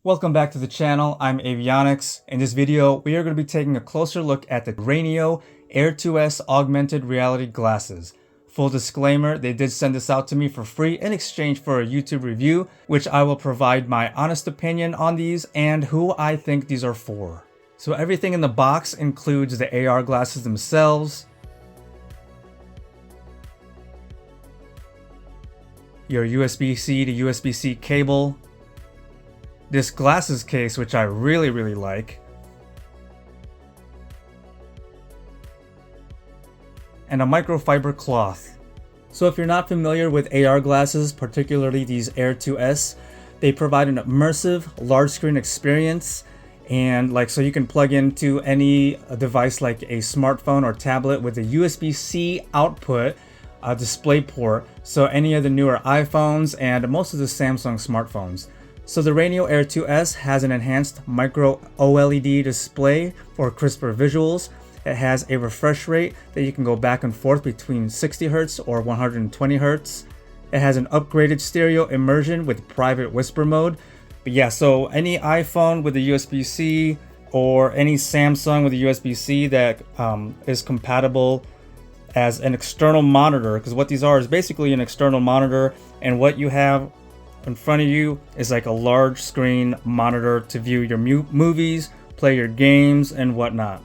Welcome back to the channel. I'm Avionics. In this video, we are going to be taking a closer look at the RAYNEO Air 2S augmented reality glasses. Full disclaimer, they did send this out to me for free in exchange for a YouTube review, which I will provide my honest opinion on these and who I think these are for. So everything in the box includes the AR glasses themselves, your USB-C to USB-C cable, this glasses case, which I really like, and a microfiber cloth. So if you're not familiar with AR glasses, particularly these Air 2S, they provide an immersive large screen experience, and so you can plug into any device like a smartphone or tablet with a USB-C output display port, so any of the newer iPhones and most of the Samsung smartphones. So the RAYNEO Air 2S has an enhanced micro OLED display for crisper visuals. It has a refresh rate that you can go back and forth between 60 Hz or 120 Hz. It has an upgraded stereo immersion with private whisper mode. But yeah, so any iPhone with a USB-C or any Samsung with a USB-C that is compatible as an external monitor, because what these are is basically an external monitor, and what you have in front of you is like a large screen monitor to view your movies, play your games, and whatnot.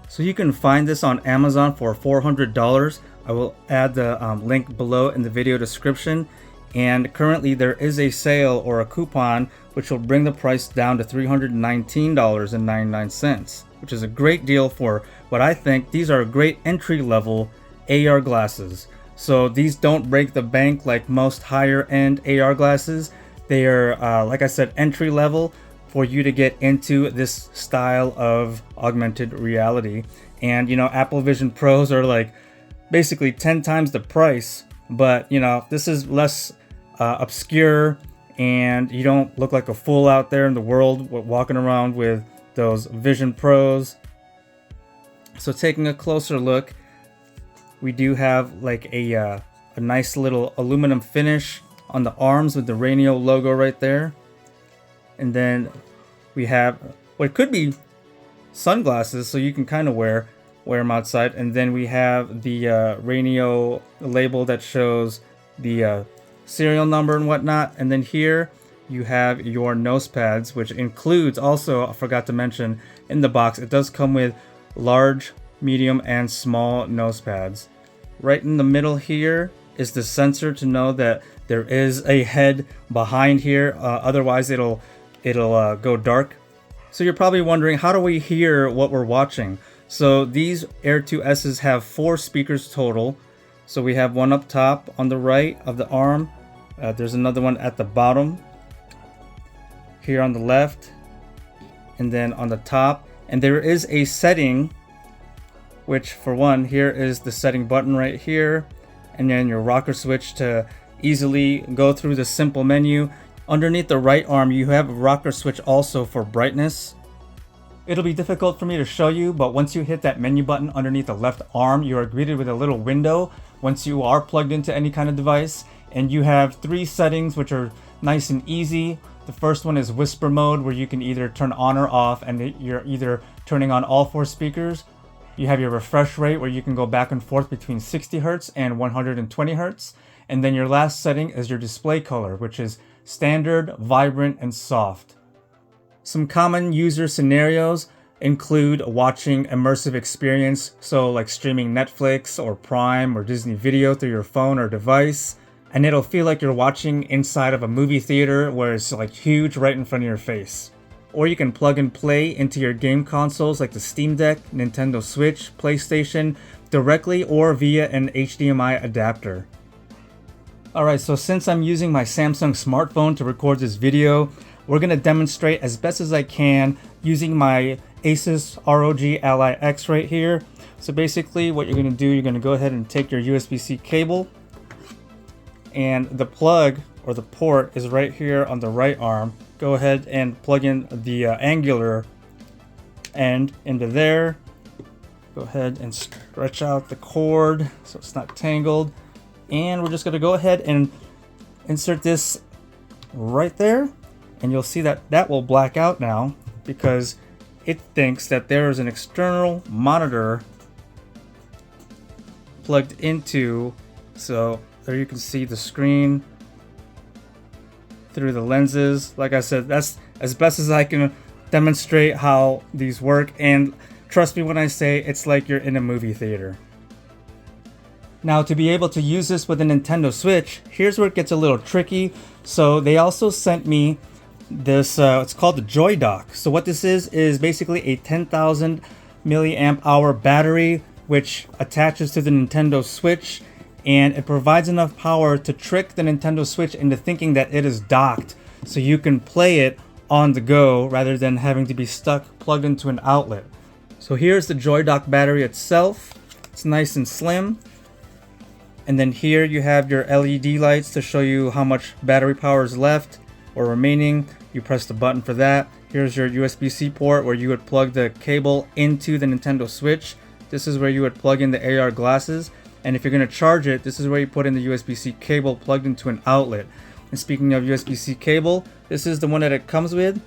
So you can find this on Amazon for $400. I will add the link below in the video description. And currently there is a sale or a coupon which will bring the price down to $319.99, which is a great deal for what I think these are great entry-level AR glasses. So these don't break the bank like most higher end AR glasses. They are, like I said, entry level for you to get into this style of augmented reality. And Apple Vision Pros are like basically 10 times the price, but this is less obscure, and you don't look like a fool out there in the world walking around with those Vision Pros. So taking a closer look, we do have like a nice little aluminum finish on the arms with the RAYNEO logo right there. And then we have what could be sunglasses, so you can kind of wear them outside. And then we have the RAYNEO label that shows the serial number and whatnot. And then here you have your nose pads, which includes also, I forgot to mention in the box, it does come with large, medium, and small nose pads. Right in the middle here is the sensor to know that there is a head behind here. Otherwise it'll go dark. So you're probably wondering, how do we hear what we're watching? So these Air 2Ss have 4 speakers total. So we have one up top on the right of the arm. There's another one at the bottom here on the left, and then on the top. And there is a setting, which for one, here is the setting button right here, and then your rocker switch to easily go through the simple menu. Underneath the right arm, you have a rocker switch also for brightness. It'll be difficult for me to show you, but once you hit that menu button underneath the left arm, you are greeted with a little window once you are plugged into any kind of device. And you have 3 settings which are nice and easy. The first one is whisper mode, where you can either turn on or off, and you're either turning on all 4 speakers. You have your refresh rate, where you can go back and forth between 60 Hz and 120 Hz. And then your last setting is your display color, which is standard, vibrant, and soft. Some common user scenarios include watching immersive experience, so like streaming Netflix or Prime or Disney Video through your phone or device. And it'll feel like you're watching inside of a movie theater where it's like huge right in front of your face. Or you can plug and play into your game consoles like the Steam Deck, Nintendo Switch, PlayStation, directly or via an HDMI adapter. Alright, so since I'm using my Samsung smartphone to record this video, we're going to demonstrate as best as I can using my Asus ROG Ally X right here. So basically what you're going to do, you're going to go ahead and take your USB-C cable, and the plug or the port is right here on the right arm. Go ahead and plug in the angular end into there. Go ahead and stretch out the cord so it's not tangled. And we're just going to go ahead and insert this right there, and you'll see that that will black out now because it thinks that there is an external monitor plugged into. So there you can see the screen through the lenses. Like I said, that's as best as I can demonstrate how these work, and trust me when I say it's like you're in a movie theater. Now, to be able to use this with a Nintendo Switch, here's where it gets a little tricky. So they also sent me this, it's called the Joydock. So what this is basically a 10,000 milliamp hour battery which attaches to the Nintendo Switch, and it provides enough power to trick the Nintendo Switch into thinking that it is docked, so you can play it on the go rather than having to be stuck plugged into an outlet. So here's the Joydock battery itself. It's nice and slim. And then here you have your LED lights to show you how much battery power is left or remaining. You press the button for that. Here's your USB-C port where you would plug the cable into the Nintendo Switch. This is where you would plug in the AR glasses. And if you're going to charge it, this is where you put in the USB-C cable plugged into an outlet. And speaking of USB-C cable, this is the one that it comes with.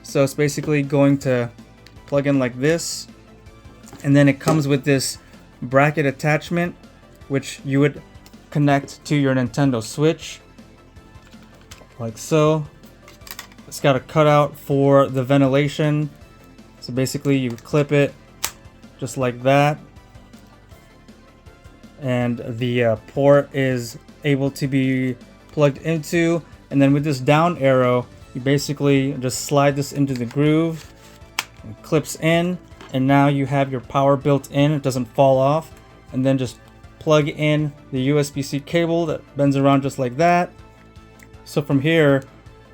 So it's basically going to plug in like this. And then it comes with this bracket attachment, which you would connect to your Nintendo Switch, like so. It's got a cutout for the ventilation. So basically you clip it just like that. And the port is able to be plugged into. And then with this down arrow, you basically just slide this into the groove. It clips in. And now you have your power built in. It doesn't fall off. And then just plug in the USB-C cable that bends around just like that. So from here,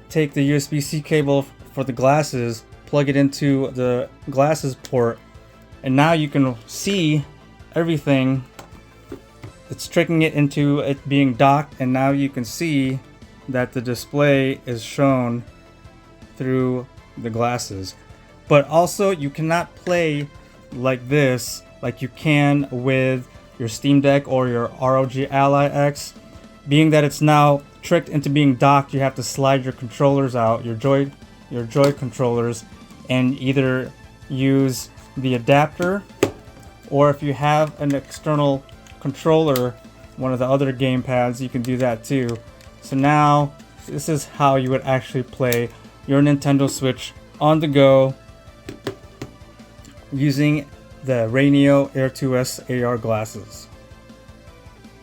take the USB-C cable for the glasses, plug it into the glasses port, and now you can see everything. It's tricking it into it being docked, and now you can see that the display is shown through the glasses. But also, you cannot play like this like you can with your Steam Deck or your ROG Ally X. Being that it's now tricked into being docked, you have to slide your controllers out, your Joy controllers, and either use the adapter, or if you have an external controller, one of the other game pads, you can do that too. So now this is how you would actually play your Nintendo Switch on the go using the RAYNEO Air 2S AR glasses.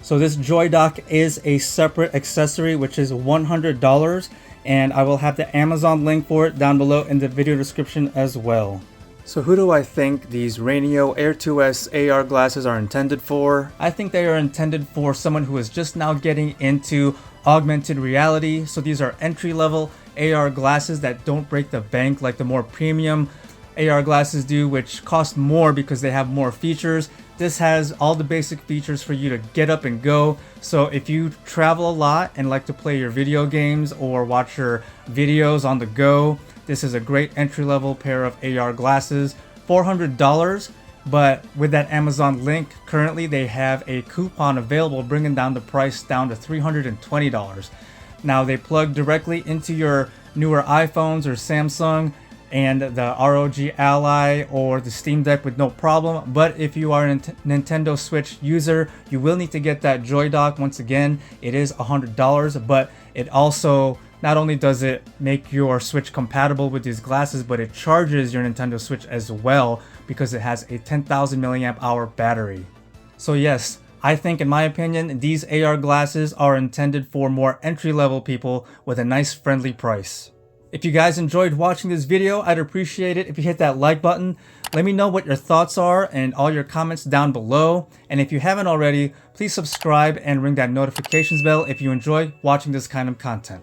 So this Joydock is a separate accessory, which is $100, and I will have the Amazon link for it down below in the video description as well. So who do I think these RAYNEO Air 2S AR glasses are intended for? I think they are intended for someone who is just now getting into augmented reality. So these are entry-level AR glasses that don't break the bank like the more premium AR glasses do, which cost more because they have more features. This has all the basic features for you to get up and go. So if you travel a lot and like to play your video games or watch your videos on the go, this is a great entry-level pair of AR glasses. $400, but with that Amazon link, currently they have a coupon available bringing down the price down to $320. Now they plug directly into your newer iPhones or Samsung and the ROG Ally or the Steam Deck with no problem. But if you are a Nintendo Switch user, you will need to get that Joydock. Once again, it is $100, but it also, not only does it make your Switch compatible with these glasses, but it charges your Nintendo Switch as well because it has a 10,000 milliamp hour battery. So yes, I think in my opinion, these AR glasses are intended for more entry-level people with a nice friendly price. If you guys enjoyed watching this video, I'd appreciate it if you hit that like button. Let me know what your thoughts are and all your comments down below. And if you haven't already, please subscribe and ring that notifications bell if you enjoy watching this kind of content.